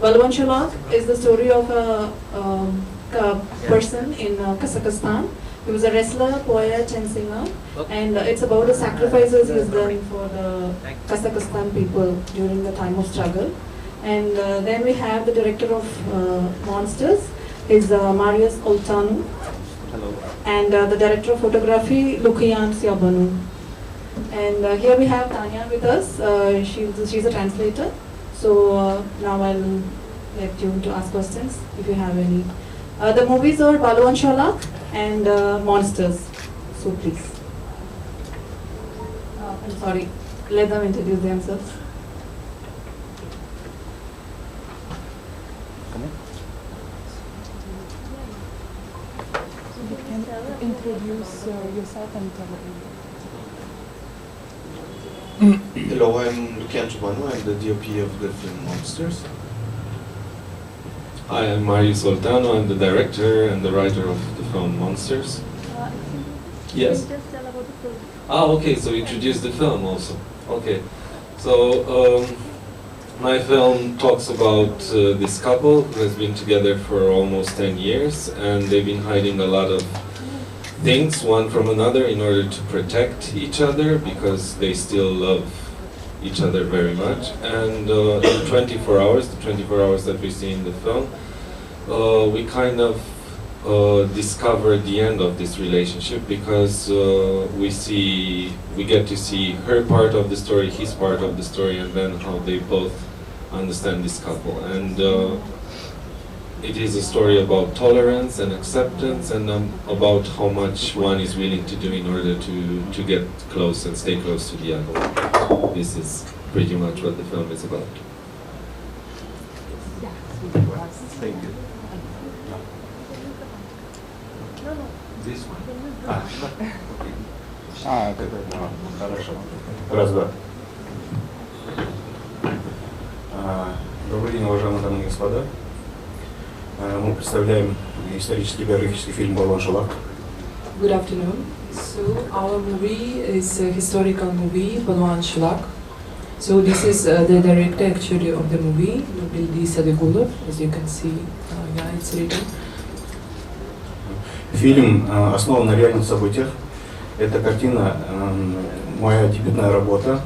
Baluan Sholak is the story of a person in Kazakhstan. He was a wrestler, poet, and singer, and it's about the sacrifices he's done for the Kazakhstan people during the time of struggle. And then we have the director of Monsters, is Marius Oltanu, and the director of photography, Lukian Siabanu. And here we have Tanya with us. She's a translator. So now I'll let you to ask questions if you have any. The movies are Baluan Sholak and Monsters. So please. I'm sorry. Let them introduce themselves. You can introduce yourself and tell me. Hello, I'm Lukian Ciobanu. I'm the DOP of the film Monsters. Hi, I'm Marius Oltanu. I'm the director and the writer of the film Monsters. Yes. Just tell about the film. Okay, so introduce the film also. Okay, so my film talks about this couple who has been together for almost 10 years, and they've been hiding a lot of things one from another in order to protect each other, because they still love each other very much. And in 24 hours, the 24 hours that we see in the film, we kind of discover the end of this relationship, because we get to see her part of the story, his part of the story, and then how they both understand this couple. And it is a story about tolerance and acceptance, and about how much one is willing to do in order to get close and stay close to the other. This is pretty much what the film is about. Thank you. This one. Хорошо. Раз, два. Добрый день, уважаемые дамы и господа. Мы представляем исторический биографический фильм «Балуан Шолак». Good afternoon. So our movie is a historical movie, Baluan Sholak. So this is the director actually of the movie, Nubildi Sadigulov, as you can see. Yeah, it's written. Фильм основан на реальных событиях. Эта картина моя дебютная работа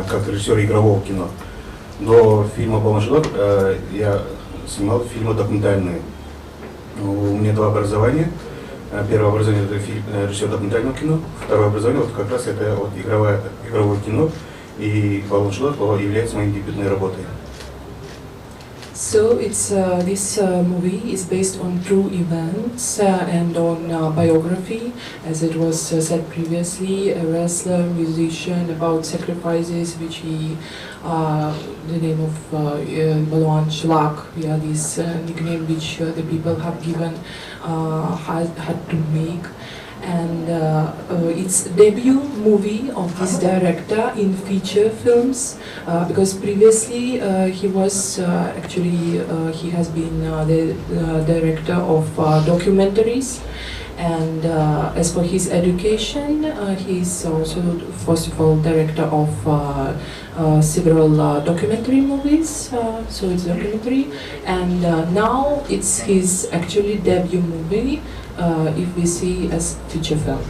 как режиссер игрового кино. До фильма «Балуан Шолак» я снимал фильмы документальные. У меня два образования. Первое образование — это режиссер документального кино. Второе образование — вот как раз это вот игровое кино. И «Балуан Шолак» является моей дебютной работой. So it's this movie is based on true events and on biography, as it was said previously. A wrestler, musician, about sacrifices, which he, the name of Baluan Sholak, yeah, this nickname which the people have given, had to make. And it's debut movie of this director in feature films, because previously he was he has been the director of documentaries. And as for his education, he's also, first of all, director of several documentary movies, so it's documentary. And now it's his actually debut movie, if we see as feature film.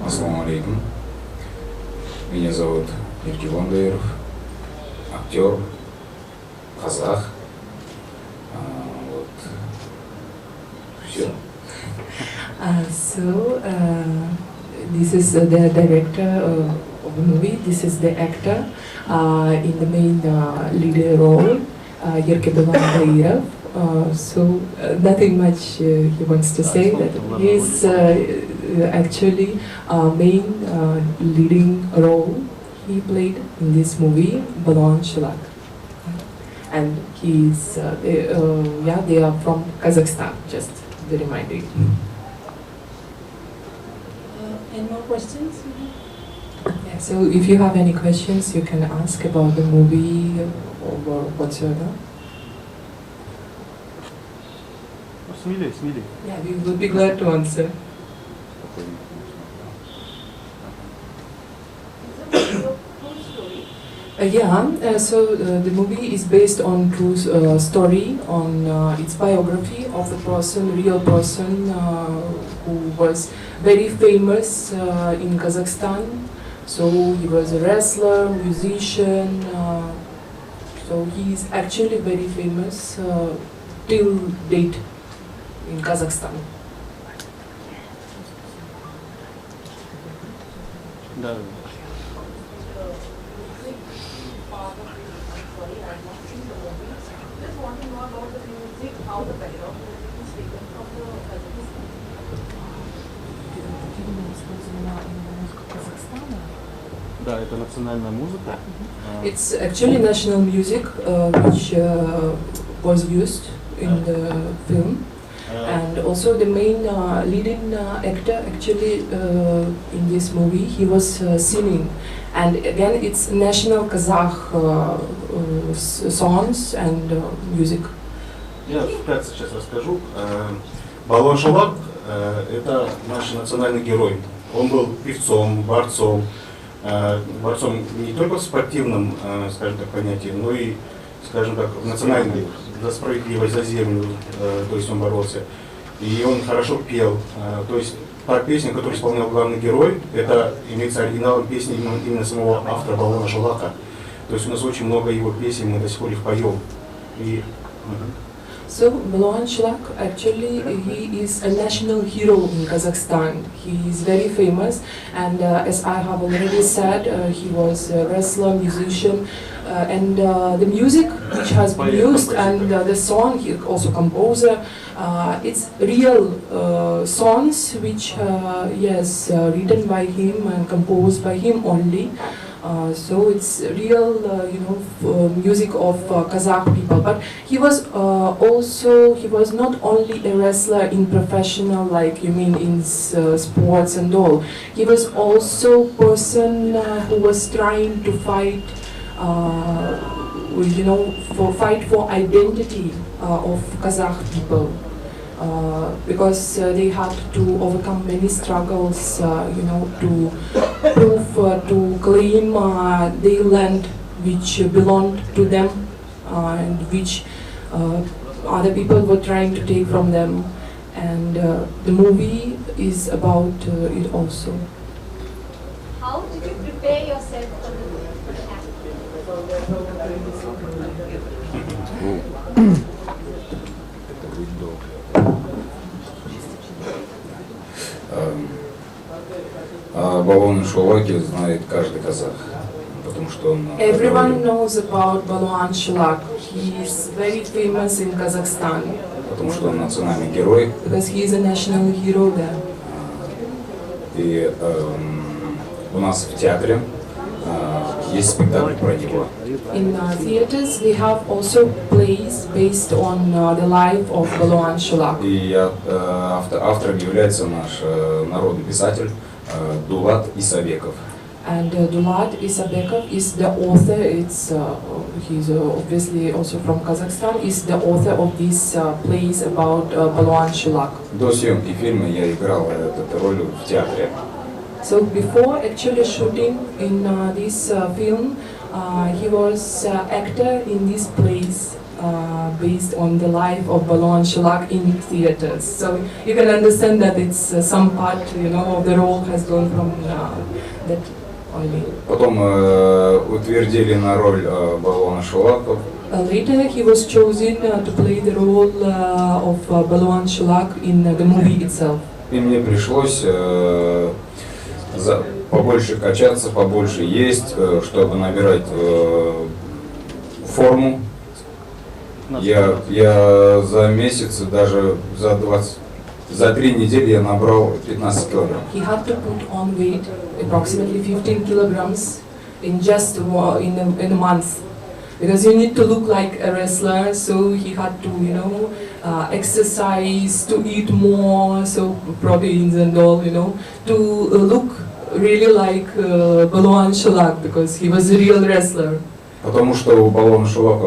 Ассаламу алейкум. Меня зовут Еркебулан Гаиров, актер, казах. Вот. Все. So this is the director of the movie. This is the actor in the main lead role, Yerkebulan Gairov. So nothing much he wants to say. That he's actually main leading role he played in this movie, Baluan Sholak. And he's they are from Kazakhstan. Just to remind you. Any more questions? Yeah, so if you have any questions, you can ask about the movie or whatsoever. Смелей, смелей. Yeah, we will be glad to answer. The movie is based on true story, on its biography of the person, real person who was very famous in Kazakhstan. So he was a wrestler, musician. So he is actually very famous till date in Kazakhstan. Да. Да, это национальная музыка. It's actually national music which was used in the film. And also the main leading actor actually in this movie, he was singing. And again, it's national Kazakh songs and music. Я вкратце сейчас расскажу. Балуан Шолак это наш национальный герой. Он был певцом, борцом не только в спортивном, скажем так, понятии, но и, скажем так, в национальной, за справедливость, за землю, то есть он боролся. И он хорошо пел. То есть та песня, которую исполнял главный герой, это имеется оригиналом песни именно самого автора Балуана Шолака. То есть у нас очень много его песен, мы до сих пор их поем. So Baluan Sholak, actually he is a national hero in Kazakhstan. He is very famous, and as I have already said, he was a wrestler, musician, and the music which has been used and the song, he also composer, it's real songs which yes, written by him and composed by him only. So it's real, music of Kazakh people. But he was he was not only a wrestler in professional, like you mean in sports and all. He was also person who was trying to fight, fight for identity of Kazakh people. Because they had to overcome many struggles, to prove, to claim their land which belonged to them and which other people were trying to take from them. And the movie is about it also. How did you prepare yourself for the О Балуане Шолаке знает каждый казах, потому что он... Everyone knows about Baluan Sholak. He is very famous in Kazakhstan. Потому что он национальный герой. Because he is a national hero there. И у нас в театре есть спектакль про него. In theaters, we have also plays based on the life of Baluan Sholak. И автором является наш народный писатель Дулат Исабеков. And Dulat Isabekov is the author. He's obviously also from Kazakhstan. Is the author of these plays about Baluan Sholak. До съемки фильма я играл эту роль в театре. So before actually shooting in this film, he was actor in these plays based on the life of Baluan Sholak in theaters. So you can understand that it's some part, of the role has gone from that only. Потом утвердили на роль Балуана Шолака. Later he was chosen to play the role of Baluan Sholak in the movie itself. И мне пришлось побольше качаться, побольше есть, чтобы набирать форму. Я за месяц, даже за 3 недели я набрал 15 килограмм. He had to put on weight, approximately 15 kilograms, in just in a month. Because you need to look like a wrestler, so he had to, exercise, to eat more, so proteins and all, to look really like Baluan Sholak, because he was a real wrestler. Потому что Балуан Шолак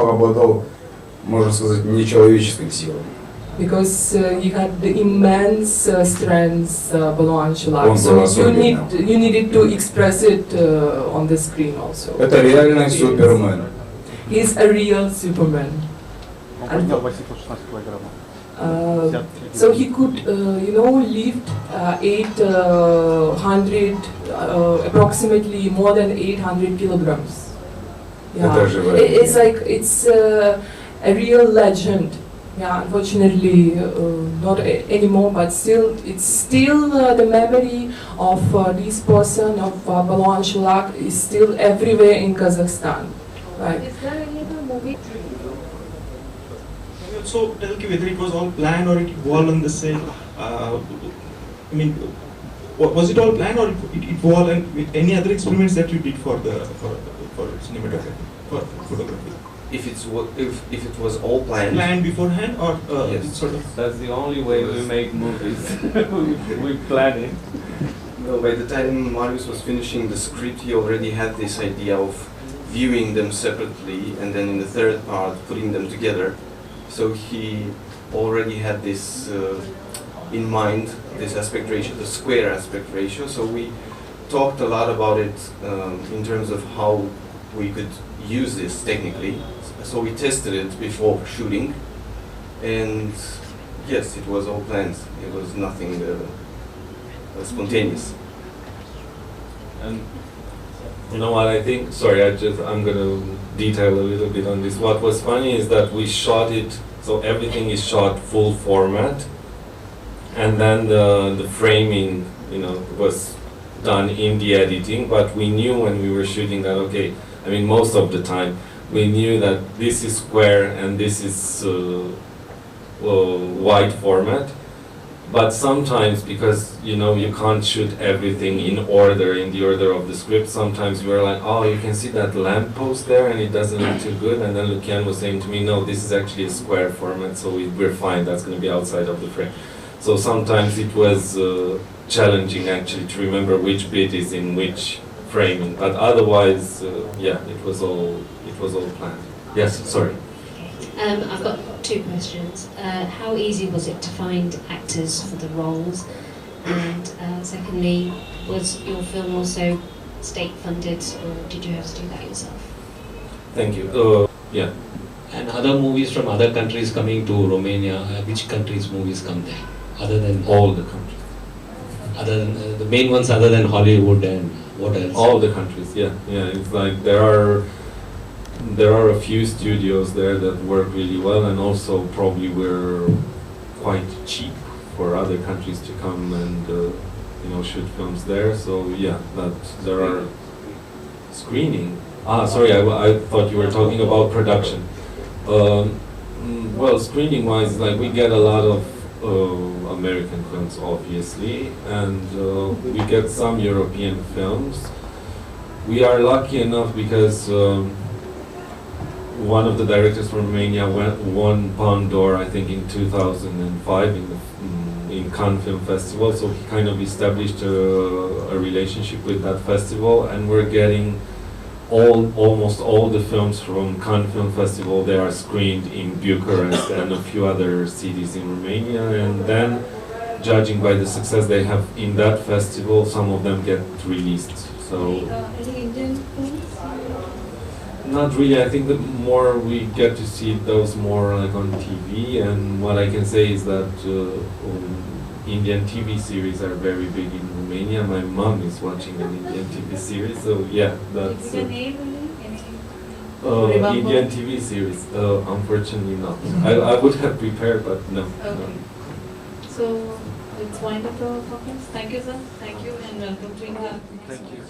обладал можно сказать, нечеловеческой силой. Because he had the immense strength, Baluan, Sholak. Он был So особенным. you needed to express it on the screen also. Это реальный супермен. He's a real Superman. Он поднял 816 килограммов. So he could, lift 800, approximately more than 800 kilograms. Это живая It's легенда. like it's a real legend. Yeah, unfortunately, not anymore, but still, it's still the memory of this person, of Baluan Sholak, is still everywhere in Kazakhstan. Right. Is there any other movie? Can you also tell whether it was all planned or it evolved on the set? Was it all planned or it evolved, and with any other experiments that you did for cinematography, for photography? If it was all planned. Planned beforehand or Yes. sort of? That's the only way we make movies. We plan it. No, by the time Marius was finishing the script, he already had this idea of viewing them separately and then in the third part putting them together. So he already had this in mind, this aspect ratio, the square aspect ratio. So we talked a lot about it in terms of how we could use this technically. So we tested it before shooting, and yes, it was all planned. It was nothing spontaneous. And you know what I think? Sorry, I'm gonna detail a little bit on this. What was funny is that we shot it, so everything is shot full format, and then the framing, was done in the editing. But we knew when we were shooting that, okay, I mean, most of the time we knew that this is square and this is wide format. But sometimes, because you can't shoot everything in the order of the script, sometimes we were like, oh, you can see that lamppost there and it doesn't look too good. And then Lukian was saying to me, no, this is actually a square format, so we're fine, that's going to be outside of the frame. So sometimes it was challenging actually to remember which bit is in which framing. But otherwise, it was all planned. Yes, sorry. I've got two questions. How easy was it to find actors for the roles? And secondly, was your film also state funded, or did you have to do that yourself? Thank you. Yeah. And other movies from other countries coming to Romania, which countries' movies come there? Other than all the countries. Other than the main ones, other than Hollywood, and what else? All the countries. Yeah. It's like there are a few studios there that work really well, and also probably we're quite cheap for other countries to come and shoot films there. So yeah, that there are screening. Sorry, I thought you were talking about production. Well, screening-wise, like we get a lot of American films, obviously, and we get some European films. We are lucky enough because one of the directors from Romania won Palme d'Or, I think, in 2005 in Cannes Film Festival. So he kind of established a relationship with that festival, and we're getting almost all the films from Cannes Film Festival. They are screened in Bucharest and a few other cities in Romania, and then, judging by the success they have in that festival, some of them get released. So. Any Indian films? Not really. I think the more we get to see those more like on TV, and what I can say is that Indian TV series are very big in Romania. My mom is watching an Indian TV series, so yeah, that's Indian TV series. Unfortunately not. I would have prepared, but no. Okay. No. So let's wind up the conference. Thank you, sir. Thank you, and welcome to India. Thank you.